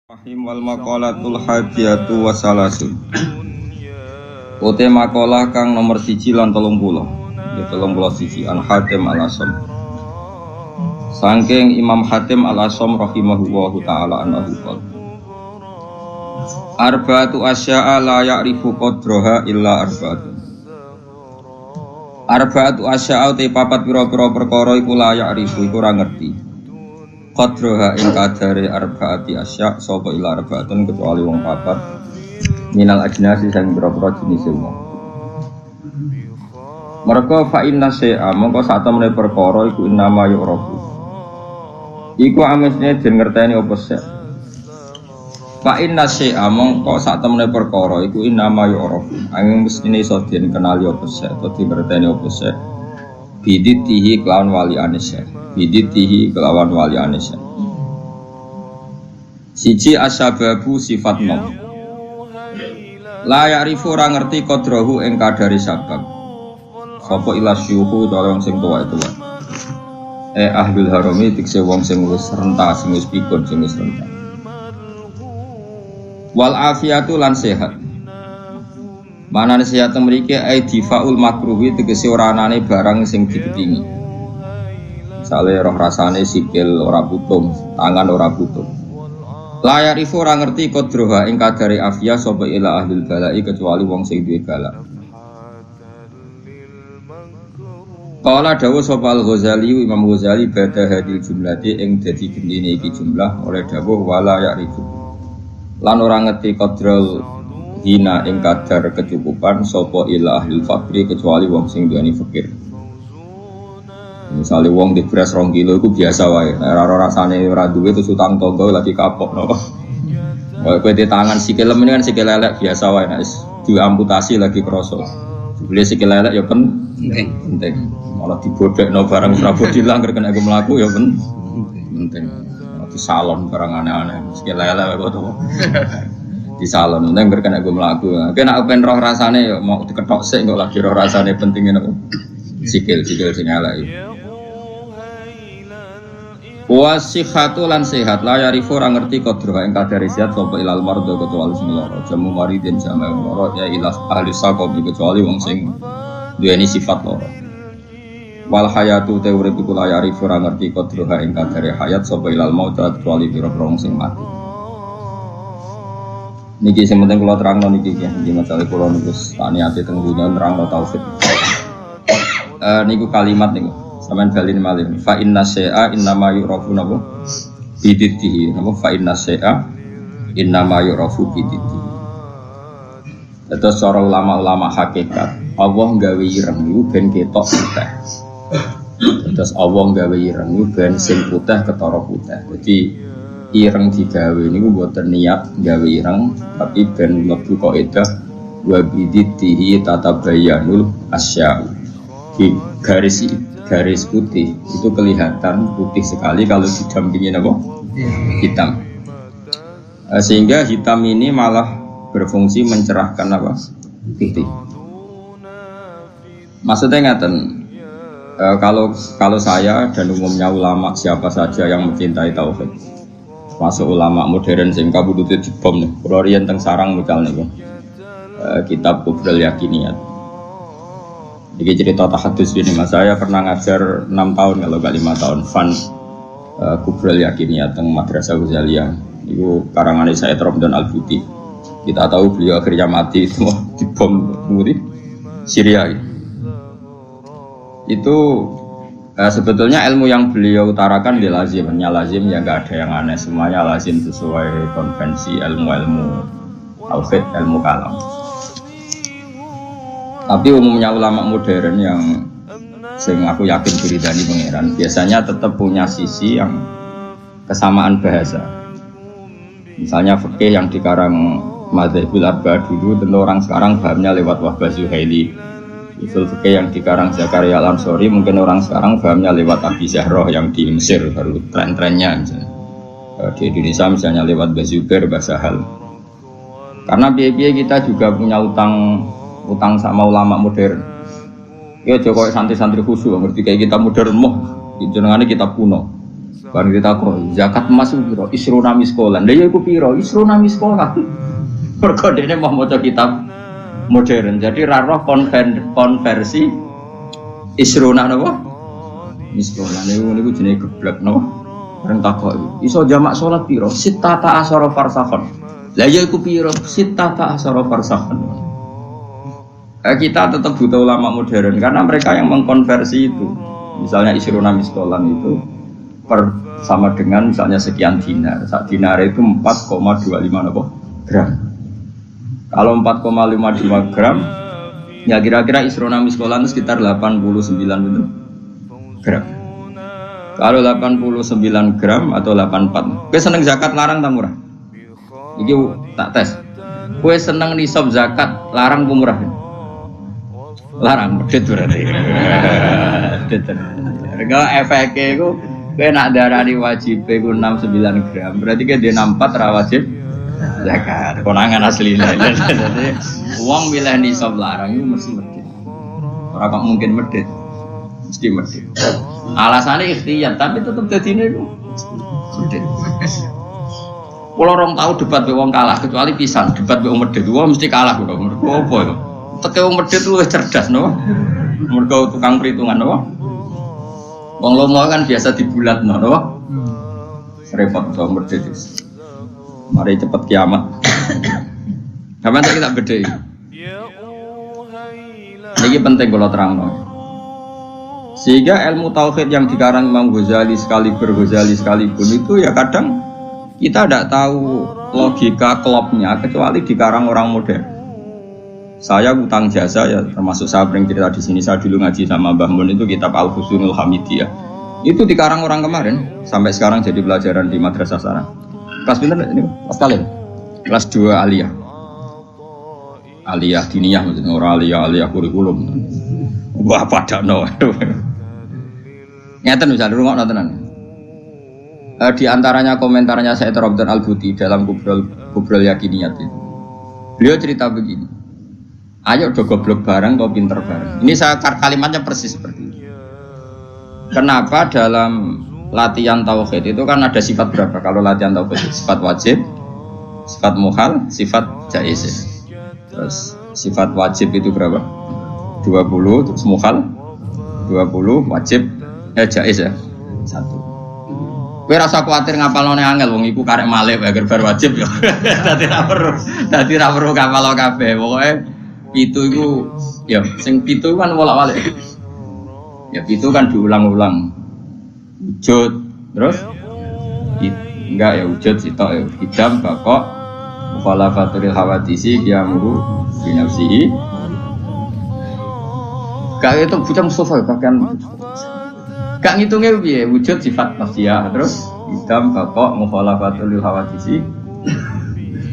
Rahim wal maqalatul hadiyatu wasalasun. Ote makalah kang nomor 1 lan 30. Ya 30 siji An Hatim Al-Asam. Saking Imam Hatim Al-Asam rahimahullahu taala anhu qol. Arba'atu asya'a la ya'rifu qadraha illa arba'atun. Arba'atu asya'a te papat pira-pira perkara iku la ya'rifu iku ora ngerti. Qadraha ing kadare arba'ati asya' sapa ila arba'atun kecuali wong papat minal ajnasi sing pira-pira jenis wong. Merga fa inna syai'a mongko sak temene perkara iku innama yu'rafu. Iku amesne den ngerteni apa sek. Fa inna syai'a mongko sak temene perkara iku innama yu'rafu. Angin mestine iso den kenali apa sek, utawa ngerteni apa sek. Biditihi kelawan wali anisya. Biditihi kelawan wali anisya. Siji asyababu sifat nom. La ya'rifu ora ngerti qadrahu ing kadari sabab. Sapa ila syuhu wong sing tuwa itu. Ahlul harami dikse wong sing wis renta, sing wis pikun, sing wis renta. Wal afiatu lan sehat. Manane sehat mriki ai difaul makruhi tegese ora anane barang sing diketingi. Misale roh rasane sikil ora putung, tangan ora putung. Layar ifu ora ngerti kodroha ing kadare afia sapa ila ahlul balai kecuali wong sing duwe balak. Qala dawuh sapa Al-Ghazali Imam Ghazali badha hadil jumlati ing dadi gendine iki jumlah oleh dawuh wala ya'rifu. Lan ora ngerti kodrol hina ing kadar kecukupan sapa ila ahlul fakri kecuali wong sing duweni fakir. Misalnya wong di beras 2 kilo itu biasa wae. Ora rasane ora duwe terus utang tonggo lagi kapok no. Kowe di tangan sikil ini kan sikil lelek biasa wae nek diamputasi lagi kroso. Dibeli sikil lelek ya penting. Malah dibodhekno barang prabodi langgar kena aku mlaku ya penting. Di salon barang aneh-aneh sikil lelek kok to. Di salon nang kena aku mlaku. Kena ben roh rasane ya mau diketok sik kok lagi roh rasane pentingnya nopo. Sikil sing elek. Wasihatu lan sehat la yarifu ora ngerti kodro ing kadare sehat sapa ilal mardo kecuali sing lara jamu maridin jama lara ya ilas ahli saqab kecuali wong sing duweni sifat lara wal hayatu te urip iku la yarifu ora ngerti kodro ing kadare hayat sapa ilal maut kecuali pira-pira wong sing mati. Niki sing penting kula terangno niki masalah kula niku niate teng dunya nerangno tauhid. Niku kalimat niku sampeyan balin malih fa inna syai'a innama yu'rafu nabu biditihi nabu fa inna syai'a innama yu'rafu biditihi. Terus cara ulama-ulama hakikat Allah gawe ireng iku ben ketok putih. Terus Allah gawe ireng iku ben sing putih ketara putih. Jadi ireng digawe niku mboten niat gawe ireng tapi ben mlebu kaidah wa biditihi tatabayyanul asya'u. Di garis putih itu kelihatan putih sekali kalau didampingi apa? Hitam. Sehingga hitam ini malah berfungsi mencerahkan apa? Putih. Maksudnya ngaten, kalau saya dan umumnya ulama siapa saja yang mencintai tauhid, masuk ulama modern sing kabudute dibom nih, kula riyen teng sarang mucal niku. Kitab Kubrul Yakiniyat. Ini cerita tahadus ini mas, saya pernah ngajar 6 tahun kalau gak 5 tahun Fan Kubrul Yakiniyat teng Madrasah Ghazaliyah. Itu karangan Sayyid Ramdan Al-Buti. Kita tahu beliau akhirnya mati semua dibom di Syria. Itu sebetulnya ilmu yang beliau utarakan dia lazimnya lazim ya nggak ada yang aneh, semuanya lazim sesuai konvensi ilmu-ilmu tauhid, ilmu kalam. Tapi umumnya ulama modern yang sing aku yakin diridani pangeran biasanya tetap punya sisi yang kesamaan bahasa. Misalnya fikih yang dikarang Madzhabul Arba'ah dulu tentu orang sekarang pahamnya lewat Wahbah Zuhaili. Usul fikih yang dikarang Zakaria Al-Ansori mungkin orang sekarang pahamnya lewat Abi Zahroh yang di Mesir baru tren-trennya misalnya. Di Indonesia misalnya lewat Bazubair, Basahal. Karena biaya kita juga punya utang sama ulama modern. Ya Jokowi santri-santri khusyuk ngerti kayak kita modern moh jenengane kita kuno. Bareng ditakoni, zakat emas ku piro? Isruna miskolan. Lha ya iku piro? Isruna miskolan. Mergo dene mau maca kitab modern. Jadi ra roh konversi isruna napa? Miskolan niku jenenge geblek napa? Bareng takoki, iso jamak salat piro? Sittata asyara farsakhan. Lah ya iku piro? Sittata asyara farsakhan. Kita tetap butuh ulama modern karena mereka yang mengkonversi itu. Misalnya isruna miskolan itu sama dengan misalnya sekian dinar. Sak dinar itu 4,25 gram. Kalau 4,52 gram, ya kira-kira isrona miskolan itu sekitar 89 gram. Kalau 89 gram atau 84. Kowe seneng zakat larang ta murah? Iki tak tes. Kowe seneng nisab zakat larang apa murah? Larang, medhit berarti. Medhit. Rega efeke iku kowe nak darani wajib iku 69 gram. Berarti ke dia 64 ra wajib zakat. Konangan asline. Jadi wong milih nisab larang iku mesti medhit. Ora kok mungkin medhit. Mesti medhit. Alasannya ikhtiyar tapi tetep dadine iku medhit. Kula rong tau debat mbek wong kalah kecuali pisan debat mbek wong medhit. Wong mesti kalah kok. Mergo apa itu? Teke wong medhit luwih cerdas no. Mergo tukang perhitungan no. Wong lomo kan biasa dibulatno no. Repot wong medhit. Mari cepet kiamat. Sampeyan tak kita bedhei. Ini penting kalau terangno. Sehingga ilmu tauhid yang dikarang Imam Ghazali sekalipun itu ya kadang kita tidak tahu logika klopnya kecuali dikarang orang modern. Saya utang jasa ya termasuk saya sering cerita di sini. Saya dulu ngaji sama Mbah Mun itu kitab Al-Husnul Hamidiyah. Itu dikarang orang kemarin sampai sekarang jadi pelajaran di madrasah sana. Kelas pinter ini? Kelas kalian? Kelas 2 aliyah. Aliyah diniyah maksudnya orang aliyah kurikulum. Wah padakno. Ngeten misalnya rungokno tenan. Di antaranya komentarnya Said Robdan Al-Buti dalam Kubrul Yakiniyat itu. Beliau cerita begini. Ayo do goblok bareng kau pinter bareng. Ini saya kalimatnya persis seperti ini. Kenapa dalam latihan tauhid itu kan ada sifat berapa? Kalau latihan tauhid sifat wajib, sifat muhal, sifat jaiz. Terus sifat wajib itu berapa? 20, terus muhal 20, wajib jaiz ya 1. Kowe rasa kuwatir ngapalone angel wong iku karek malih agar bar wajib ya. Dadi ra perlu ngapalo kabeh. Pokoke 7 iku ya sing 7 kan bolak-balik. Ya 7 kan diulang-ulang. Wujud terus enggak ya wujud sitok ya hidam bakok mukhalafatul hawadisi qiyamuru bi nafsihi. Kayak itu bocah Mustafa bahkan gak ngitungnya piye wujud sifat nafsiyah terus hidam bakok mukhalafatul hawadisi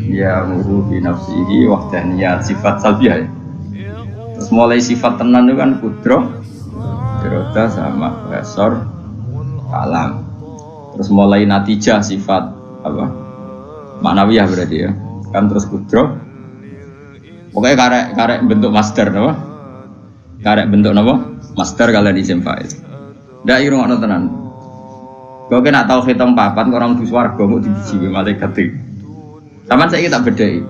qiyamuru bi nafsihi wahdaniyat sifat salbiyah ya. Terus mulai sifat tenan itu kan kudroh iroda sama resor kalam. Terus mulai natijah sifat apa? Ma'nawiyah berarti ya. Kan terus kudroh. Pokoknya karek bentuk master napa? Karek bentuk napa? Master kalian isim fa'il. Ndak irungokno tenan. Kok kena tau hitung papat kok orang di swarga kok dibiji malaikat iki. Sampeyan saiki tak bedheki.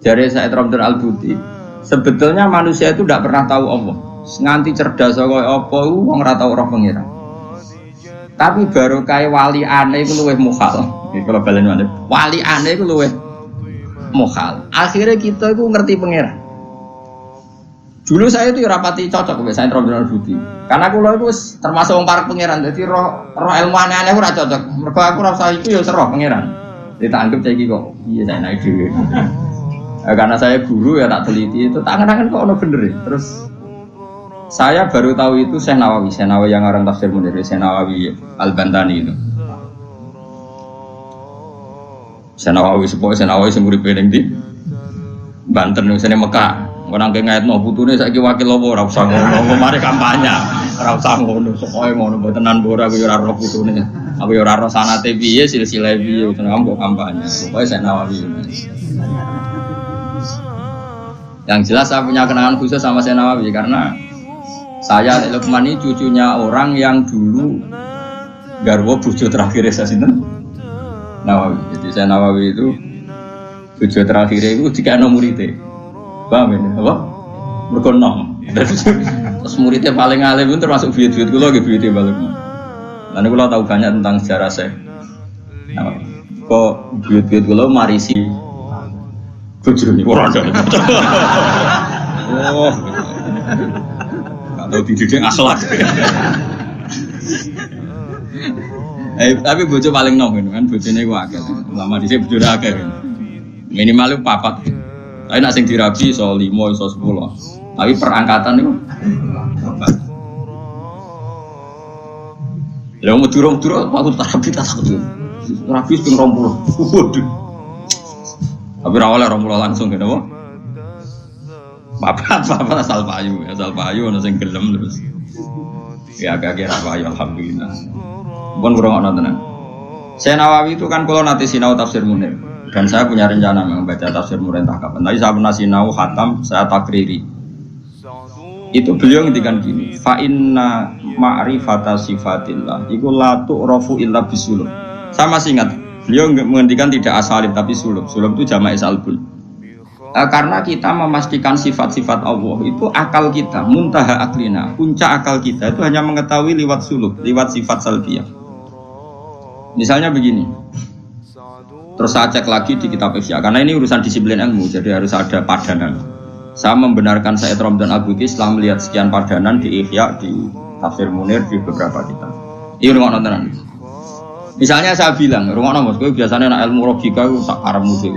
Jare Said Robdan Al-Buti, sebetulnya manusia itu tidak pernah tahu Allah. Nganti cerdas kaya apa wong ora tau roh pengira. Tapi baru kayak wali aneh itu luwih mukhal. Kalau balen mana? Wali aneh itu luwih mukhal. Akhirnya kita itu ngerti pengira. Dulu saya itu rapati cocok mbek Said Robdan Al-Buti. Karena aku itu termasuk wong parek pengiran. Jadi roh ilmu aneh-aneh ora cocok. Mergo aku rasa itu ya seroh pengiran. Jadi tak anggap saiki kok iya saya naik dhewe. Karena saya guru ya tak teliti itu tangan-tangan kok ono bener ya. Terus saya baru tahu itu Syekh Nawawi yang orang tafsir Munir, Syekh Nawawi Al-Bantani itu. Syekh Nawawi sing uripe ning ndi? Banten ning Mekah. Orang ngayatno putune saiki wakil apa ora usah ngono, mari kampanye. Ora usah ngono, pokoke ngono mbotenan ora aku ya ora roh putune. Aku ya ora roh sanate piye, silsilah piye, tenan kok kampanye. Pokoke Syekh Nawawi. Yang jelas saya punya kenangan khusus sama Syekh Nawawi karena saya Lukman ini cucunya orang yang dulu garwa bojo terakhir saya sinten Nawawi. Jadi saya Nawawi itu bojo terakhir itu dikene muridé. Paham ya? Apa? Mergo nom. Terus muridnya paling alim itu termasuk buyut-buyut kula nggih buyute balik. Lan kula tahu banyak tentang sejarah saya. Nawawi. Kok buyut-buyut kula marisi bojone ora ada. Oh. Kalau dididik akhlak. Tapi bojo paling nom kan bojone ku akeh. Lama dhisik bojone akeh. Minimal 4. Tapi nek sing dirabi iso 5 iso 10. Tapi perangkatan niku 4. Lah mau durung-durung aku terapi tak takut. Rabi ping 20. Waduh. Tapi ra oleh 20 langsung kene apa? Bapak asal payu ana sing gelem terus. Ya agak kira payu alhamdulillah. Pun kurang ana tenan. Saya Nawawi itu kan kalau nanti sinau tafsir Munir dan saya punya rencana membaca tafsir Munir entah kapan. Tapi saya pernah sinau khatam, saya takriri. Itu beliau ngendikan gini, fa inna ma'rifata sifatillah iku la tu'rafu illa bisulub. Saya masih ingat, beliau menghentikan tidak asalib tapi sulub. Sulub itu jamak salbun. Karena kita memastikan sifat-sifat Allah itu akal kita, muntaha aklina, puncak akal kita itu hanya mengetahui lewat sulub, lewat sifat salbiyah. Misalnya begini, terus saya cek lagi di kitab Ihya, karena ini urusan disiplin ilmu, jadi harus ada padanan. Saya membenarkan Said Ramdan Al-Buti setelah melihat sekian padanan di Ihya, di Tafsir Munir, di beberapa kitab. Ini rumah nontonan. Misalnya saya bilang, rumah nomor, biasanya anak ilmu logika itu tak karam musik.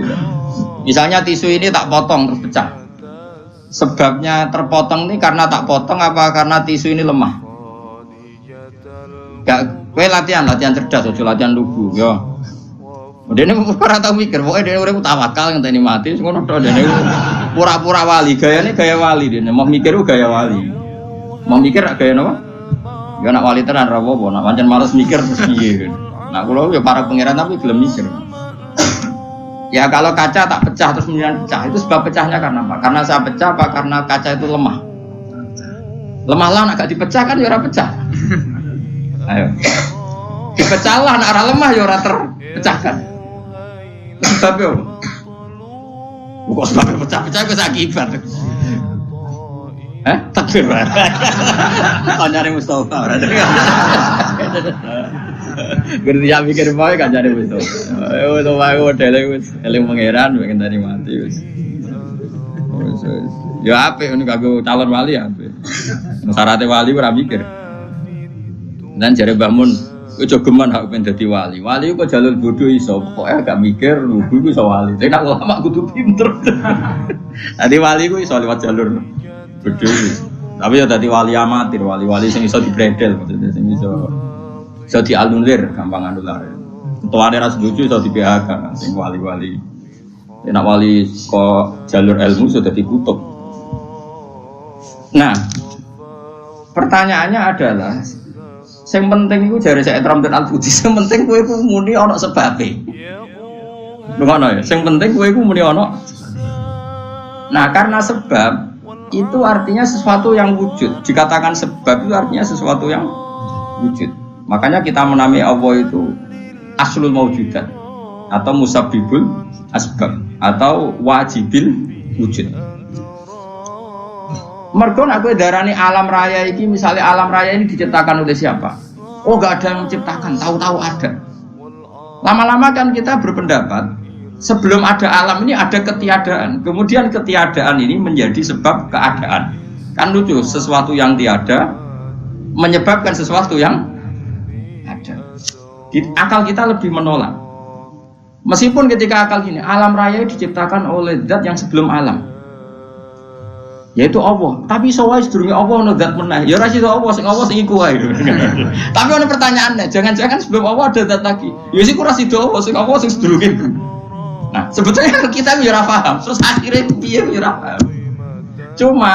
Misalnya tisu ini tak potong terus pecah. Sebabnya terpotong ini karena tak potong apa karena tisu ini lemah? Gak, kowe latihan cerdas, ojo latihan lugu, yo. Dene ora tau mikir, pokoke dene urip tawakal ngenteni mati, ngono tok dene pura-pura wali, gayane gaya wali dene, mau mikir gaya wali. Mau mikir gaya napa? Ya nak wali tenan ra apa-apa, nak pancen males mikir terus piye. Nah, kula ya para pangeran tapi gelem mikir. Ya kalau kaca tak pecah terus kemudian pecah, itu sebab pecahnya karena apa? Karena saya pecah apa karena kaca itu lemah? Lemah lah, agak dipecah kan ya ora pecah. Ayo. Dipecah lah, nak ora lemah ya ora terpecahkan. Sebabnya apa? Kok sebabnya pecah-pecah ke akibat? Takbir banget. Kanyari Mustafa. Gerti ya mikir bae kanyari Mustafa. Itu wae modele wis eling pangeran pengen tadi mati wis. Ya apik ngono kanggo calon wali apik. Syaratnya wali ora mikir. Dan jare Mbah Mun, ojo geman hak pengen dadi wali. Wali kok jalur bodoh iso, pokoke gak mikir lugu iku iso wali. Tapi nek ulama kudu pinter. Dadi wali ku iso lewat jalur bodoh. Tapi ya dadi wali amatir, wali-wali sing iso dibredel maksudnya sing iso dianulir, gampang anular. Ketuane ra setuju iso di PHK sing wali-wali. Nek wali kok jalur ilmu sudah dikutuk. Nah, pertanyaannya adalah yang penting itu dari Said Ramdan Al-Buti, yang penting kowe iku muni ana sebabe. Ngono ya, yang penting kowe iku muni ana. Nah, karena sebab itu artinya sesuatu yang wujud. Dikatakan sebab itu artinya sesuatu yang wujud. Makanya kita menamai Allah itu aslul maujudat atau musabbibul asbab atau wajibil wujud. Mergo nek kowe darani alam raya iki, misalnya alam raya ini diciptakan oleh siapa? Oh, enggak ada yang menciptakan, tahu-tahu ada. Lama-lama kan kita berpendapat sebelum ada alam ini ada ketiadaan. Kemudian ketiadaan ini menjadi sebab keadaan. Kan lucu, sesuatu yang tiada menyebabkan sesuatu yang ada. Akal kita lebih menolak. Meskipun ketika akal gini, alam raya diciptakan oleh zat yang sebelum alam, yaitu Allah. Tapi soal sedurunge Allah ono zat meneh. Ya ora iso Allah sing iku wae. Tapi ono pertanyaannya, jangan-jangan sebelum Allah ada zat lagi. Ya sik ora sido Allah sing sedurunge. Nah, sebetulnya kita ya ora paham. Terus akhirnya piye ya ora paham. Cuma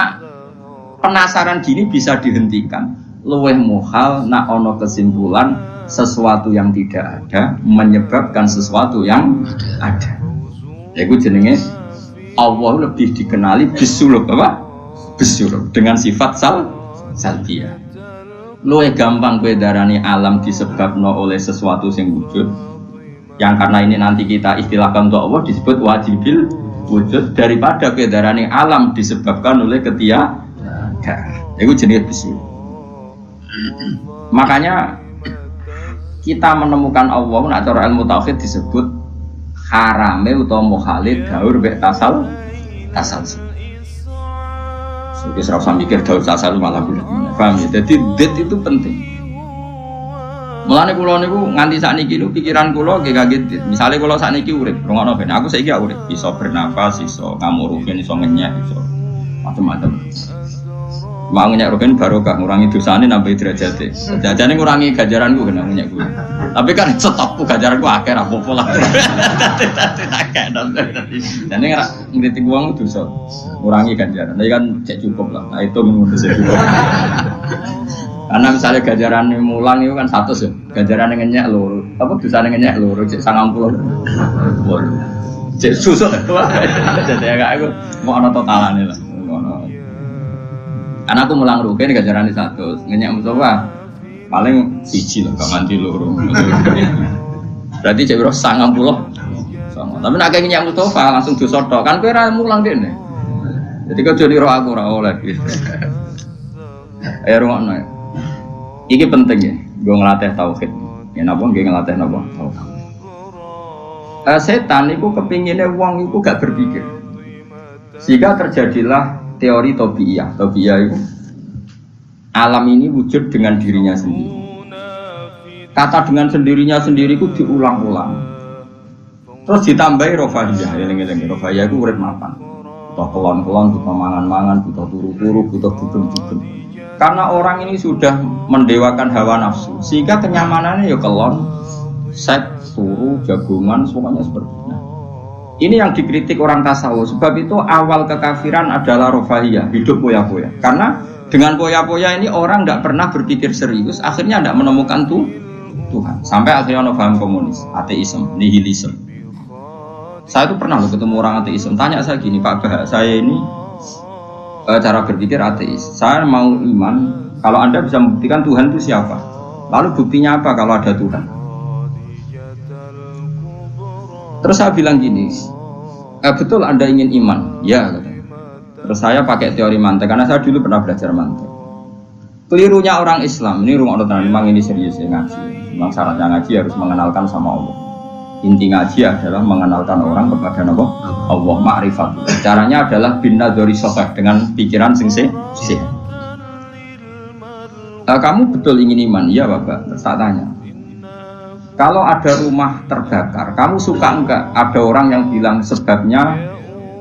penasaran gini bisa dihentikan. Luweh muhal nak ono kesimpulan sesuatu yang tidak ada menyebabkan sesuatu yang ada. Yaiku jenenge Allah lebih dikenali bisulub apa? Bisulub dengan sifat salbiyah. luwih gampang kowe darani alam disebabno oleh sesuatu sing wujud. Yang karena ini nanti kita istilahkan untuk Allah disebut wajibil wujud daripada kowe darani alam disebabkan oleh ketiadaan. Itu jenis bisu. Makanya kita menemukan Allah nak cara ilmu tauhid disebut harame utawa mukhalid daur mek tasal. Jadi serap sambil mikir daur tasal malah bulat. Paham ya? Jadi det itu penting. Mulane kula niku nganti sakniki niku pikiran kula nggih kaget. Misale kula sakniki urip, rungokno ben aku saiki urip, iso bernapas, iso ngamuruhin, iso ngenyek, iso macam-macam. Mau ngenyek rugen barokah ngurangi dosane nambah derajate. Jajane ngurangi ganjaranku kena ngenyek kuwi. Tapi kan stopku ganjaranku akeh ra apa-apa lah. Dan nek ngritik wong dosa, ngurangi ganjaran. Tapi kan cek cukup lah. Nah itu menurut saya cukup. Karena misalnya ganjaran mulang itu kan 100 ya, ganjaran ngenyek loro, apa dosane ngenyek loro, cek 90. Cek susuk jadi agak aku mau ana totalane lah. Karena aku mulang rugen ganjaran 100, ngenyek musofa paling siji lah, gak nganti loro. Berarti cek biro 90. Tapi nek ngenyek musofa langsung dosa tok, kan kowe ora mulang dene. Jadi kau jadi roh aku ora oleh. Ayo rungokno. Iki penting ya, gue ngelatih tauhid. Ya napa gue ngelatih napa? Tauhid. Setan itu kepinginnya wong itu gak berpikir. Sehingga terjadilah teori tobiyah. Tobiyah itu alam ini wujud dengan dirinya sendiri. Kata dengan sendirinya sendiri itu diulang-ulang. Terus ditambahi rofahiyah. Eling-eling rofahiyah itu urip mapan. Butuh kelon-kelon, butuh mangan-mangan, butuh turu-turu, butuh dugem-dugem. Karena orang ini sudah mendewakan hawa nafsu, sehingga kenyamanannya ya kelon, seks, turu, jagungan, semuanya seperti itu. Ini yang dikritik orang tasawuf. Sebab itu awal kekafiran adalah rofahiyah, hidup poya-poya. Karena dengan poya-poya ini orang tidak pernah berpikir serius, akhirnya tidak menemukan Tuhan. Sampai akhirnya ono paham komunis, ateisme, nihilisme. Saya itu pernah ketemu orang ateisme, tanya saya gini, Pak Bah, saya ini cara berpikir ateis. Saya mau iman kalau Anda bisa membuktikan Tuhan itu siapa. Lalu buktinya apa kalau ada Tuhan? Terus saya bilang gini, betul Anda ingin iman? Ya. Terus saya pakai teori mantek karena saya dulu pernah belajar mantek. Kelirunya orang Islam ini memang ini serius ya ngaji. Memang syaratnya ngaji harus mengenalkan sama Allah. Inti ngaji adalah mengenalkan orang kepada Allah ma'rifat. Caranya adalah binadori sofah dengan pikiran sing sehat. Kamu betul ingin iman? Iya Bapak. Terus saya tanya, kalau ada rumah terbakar, kamu suka enggak ada orang yang bilang sebabnya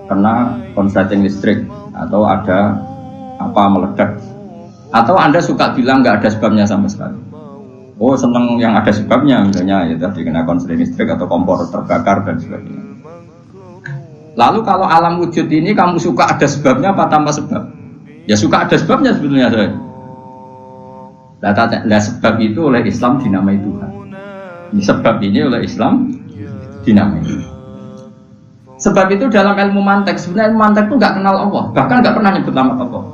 kena konsleting listrik atau ada apa meledak? Atau Anda suka bilang enggak ada sebabnya sama sekali? Oh seneng yang ada sebabnya, misalnya ya tadi kena konsleting listrik atau kompor terbakar dan sebagainya. Lalu kalau alam wujud ini kamu suka ada sebabnya apa tanpa sebab? Ya suka ada sebabnya sebetulnya saya. Nah sebab itu oleh Islam dinamai Tuhan. Sebab ini oleh Islam dinamai. Sebab itu dalam ilmu mantek, sebenarnya ilmu mantek itu nggak kenal Allah, bahkan nggak pernah nyebut nama Allah.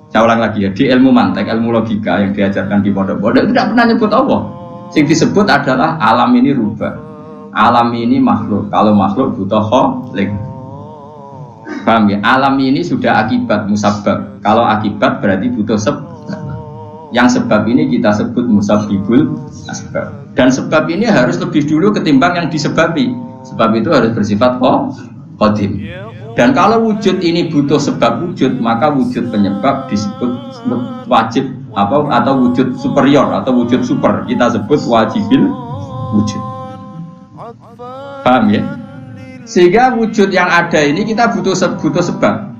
Saya ulang lagi ya, di ilmu mantek, ilmu logika yang diajarkan di pondok-pondok itu tidak pernah nyebut Allah. Yang disebut adalah alam ini rubah, alam ini makhluk. Kalau makhluk butuh khalik. Paham ya? Alam ini sudah akibat musabbab. Kalau akibat berarti butuh sebab. Yang sebab ini kita sebut musabbibul asbab. Dan sebab ini harus lebih dulu ketimbang yang disebabi. Sebab itu harus bersifat qadim. Dan kalau wujud ini butuh sebab wujud, maka wujud penyebab disebut wajib atau wujud superior atau wujud super. Kita sebut wajibil wujud. Paham ya? Sehingga wujud yang ada ini kita butuh sebab,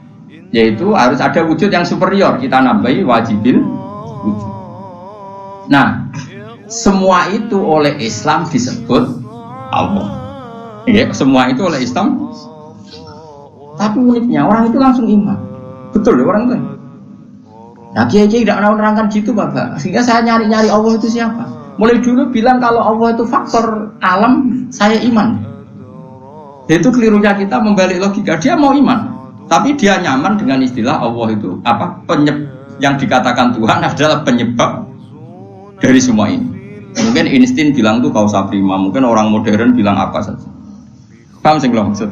yaitu harus ada wujud yang superior. Kita nambahi wajibil wujud. Nah, semua itu oleh Islam disebut Allah. Ya, semua itu oleh Islam. Tapi uniknya orang itu langsung iman. Betul ya orang itu. Nah kiai-kiai tidak pernah menerangkan gitu Bapak. Sehingga saya nyari-nyari Allah itu siapa. Mulai dulu bilang kalau Allah itu faktor alam, saya iman. Itu kelirunya kita membalik logika. Dia mau iman, tapi dia nyaman dengan istilah Allah itu apa? Yang dikatakan Tuhan adalah penyebab dari semua ini. Mungkin Einstein bilang tuh kausa prima, mungkin orang modern bilang apa saja. Paham sih kalau maksud?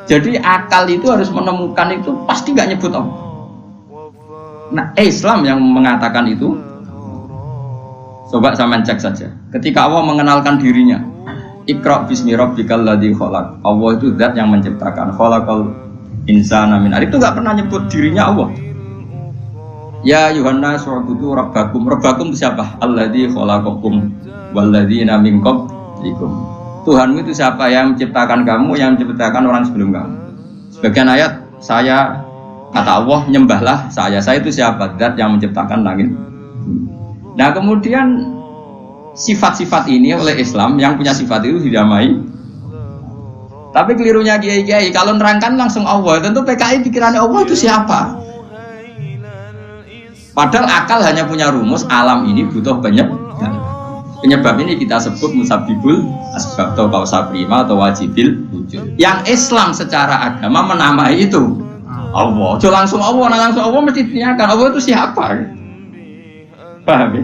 Jadi akal itu harus menemukan itu pasti nggak nyebut Allah. Nah Islam yang mengatakan itu, coba sampean cek saja. Ketika Allah mengenalkan dirinya, Iqra bismi rabbikal ladzi khalaq. Allah itu zat yang menciptakan. Khalaqal insana min 'alaq. Itu nggak pernah nyebut dirinya Allah. Ya Yuhanna su'budu rabbakum. Rabbakum itu siapa? Alladzi khalaqakum walladzina min qablikum. Tuhanmu itu siapa? Yang menciptakan kamu, yang menciptakan orang sebelum kamu. Sebagian ayat, saya, kata Allah, nyembahlah saya itu siapa? Zat yang menciptakan langit. Nah kemudian sifat-sifat ini oleh Islam, yang punya sifat itu didamai. Tapi kelirunya kiai-kiai, kalau nerangkan langsung Allah, tentu PKI pikirannya Allah itu siapa? Padahal akal hanya punya rumus, alam ini butuh penyebab ini kita sebut musabibul asbab atau kausa prima atau wajibil wujud. Yang Islam secara agama menamai itu Allah. Jo langsung Allah, langsung Allah mesti ditanyakan Allah itu siapa? Paham ya?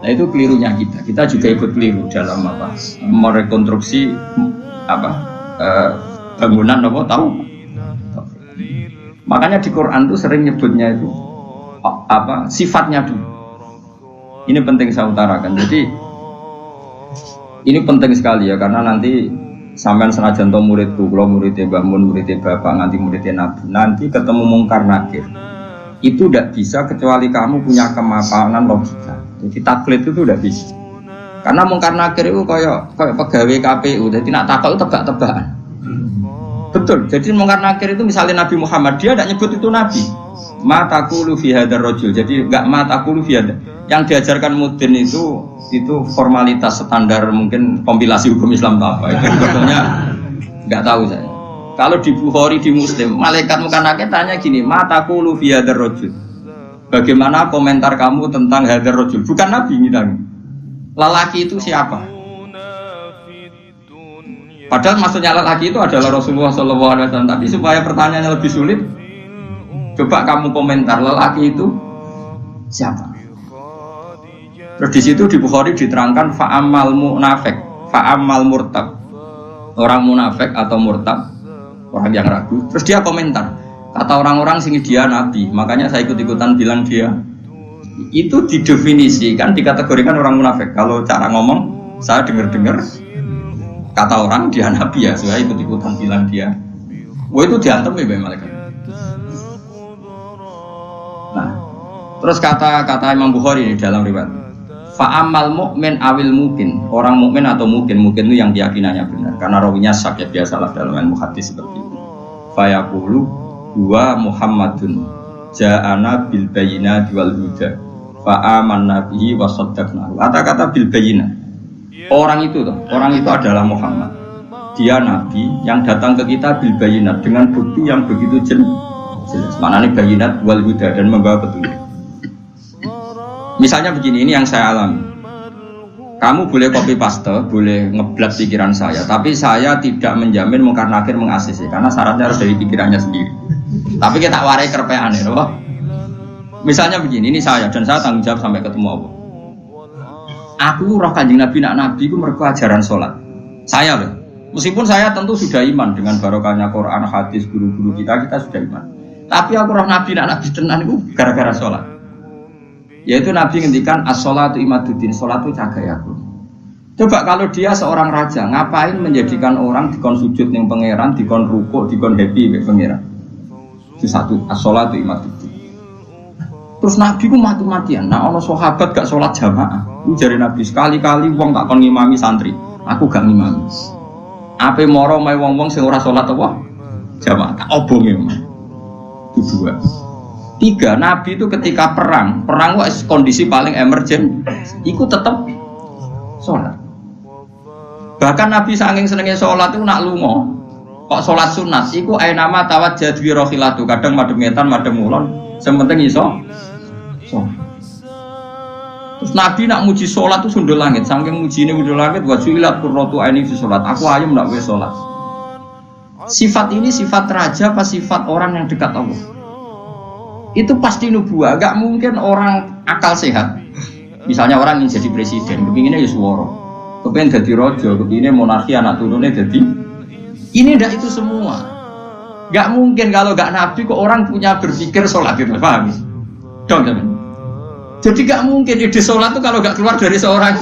Nah itu kelirunya kita. Kita juga ikut keliru dalam apa? Merekonstruksi bangunan apa tahu? Makanya di Quran tuh sering nyebutnya itu sifatnya dulu. Ini penting saya utarakan. Jadi ini penting sekali ya karena nanti sampean senajan to muridku, kalau muridnya Mbah Mun, muridnya Bapak, nanti muridnya Nabi, nanti ketemu mungkar nakir. Itu tidak bisa kecuali kamu punya kemapanan logika. Jadi taklid itu tidak bisa. Karena mungkar nakir itu kayak pegawai KPU, jadi nak takut itu tebak-tebakan. Betul. Jadi mungkar nakir itu misalnya Nabi Muhammad, dia tidak nyebut itu Nabi. Ma taqulu fi hadzal rajul. Jadi enggak ma taqulu fi hadzal. Yang diajarkan Mudin itu formalitas standar mungkin kompilasi hukum Islam apa itu sebetulnya enggak tahu saya. Kalau di Bukhari di Muslim, malaikat mungkar nakir tanya gini, ma taqulu fi hadzal rajul. Bagaimana komentar kamu tentang hadzal rajul? Bukan Nabi ngidang. Lelaki itu siapa? Padahal maksudnya lelaki itu adalah Rasulullah SAW. Tapi supaya pertanyaannya lebih sulit, coba kamu komentar lelaki itu siapa? Terus di situ di Bukhari diterangkan fa'amal munafik, fa'amal murtab. Orang munafik atau murtab, orang yang ragu. Terus dia komentar, kata orang-orang sini dia nabi, makanya saya ikut-ikutan bilang dia. Itu didefinisikan, dikategorikan orang munafik. Kalau cara ngomong, saya dengar-dengar kata orang dia nabi ya, saya ikut-ikutan bilang dia. Wah itu diantem ya malaikat. Nah, terus kata Imam Bukhari ini dalam riwayat, fa'amal mu'min awil mungkin, orang mukmin atau mungkin itu yang keyakinannya benar, karena rawinya syak ya biasalah dalam ilmu hadis seperti itu. Fayaqulu huwa Muhammadun ja'ana bil bayyinati wal huda fa'amanna bihi wa saddaqna. Kata-kata bil bayyinah. Orang itu adalah Muhammad. Dia nabi yang datang ke kita bil bayyinat dengan bukti yang begitu jelas. Maknanya bayyinat wal huda dan membawa petunjuk. Misalnya begini, ini yang saya alami. Kamu boleh copy paste, boleh ngeblat pikiran saya, tapi saya tidak menjamin mungkar nakir mengasisi, karena syaratnya harus dari pikirannya sendiri. Tapi kita warai kerpean ya, loh. Misalnya begini, ini saya dan saya tanggung jawab sampai ketemu Allah. Aku roh Kanjeng Nabi, Nabi itu mergo ajaran sholat. Saya loh. Meskipun saya tentu sudah iman dengan barokahnya Quran, hadis, guru-guru kita sudah iman. Tapi aku roh Nabi tenan itu gara-gara sholat. Yaitu Nabi ngendikan as-sholatu imaduddin, sholat itu cagai aku. Coba kalau dia seorang raja, ngapain menjadikan orang dikon sujud ning pangeran, dikon rukuk, dikon happy mek pangeran. Itu satu, as-sholatu imaduddin. Terus Nabi ku mati-matian. Nah ono sahabat gak sholat jamaah. Itu jare Nabi sekali-kali wong tak kon ngimami santri, aku gak ngimami. Ape moro mae wong-wong sing ora sholat apa? Jamaah tak obonge. Itu dua. Tiga, Nabi itu ketika perang itu kondisi paling emergen, ikut tetap sholat. Bahkan Nabi saking senengnya sholat itu nak lungo, kok sholat sunat, iku nama tawat jadwi rohilatu, kadang madem ngetan, madem mulon, sementing iso. Terus Nabi nak muji sholat itu sundul langit, saking muji ini sundul langit, wajulat kurrotu aini fi sholat, aku ayam nak wes sholat. Sifat ini sifat raja, apa sifat orang yang dekat Allah? Itu pasti nubuah, gak mungkin orang akal sehat Misalnya orang ingin jadi presiden, kepinginnya ya suara, kepingin jadi rojo, kepinginnya monarki anak turunnya jadi. Ini ndak itu semua. Gak mungkin kalau gak nabi kok orang punya berpikir sholat itu, paham? Dong, teman. Jadi gak mungkin ide sholat itu kalau gak keluar dari seorang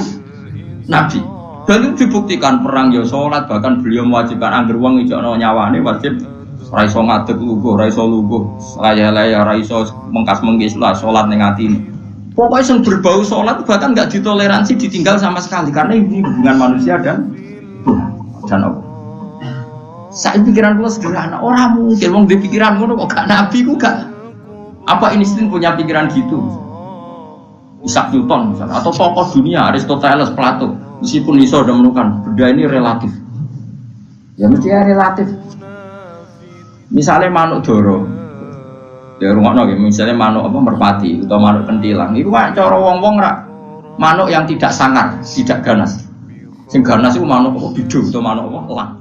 nabi. Dan itu dibuktikan perang ya sholat, bahkan beliau mewajibkan angger wong ijono nyawane wajib. Raiso ngadeg luguh, raiso luguh, laya-laya, raiso mengkas-mengkis lah sholat ning atine. Pokoknya yang berbau sholat bahkan gak ditoleransi ditinggal sama sekali karena ini hubungan manusia dan Allah. Saya pikiran gue sederhana, orang mungkin wong di pikiran gue kok gak nabi gue gak. Apa Einstein punya pikiran gitu? Isaac Newton misalnya, atau tokoh dunia Aristoteles, Plato, meskipun iso sudah menemukan benda ini relatif. Ya mesti ya relatif. Misalnya manuk doro, ya rungokno gitu. Misalnya manuk apa merpati atau manuk kentilang, itu kan cara wong-wong rak manuk yang tidak sangar, tidak ganas. Sing ganas itu manuk apa bidu atau manuk apa elang.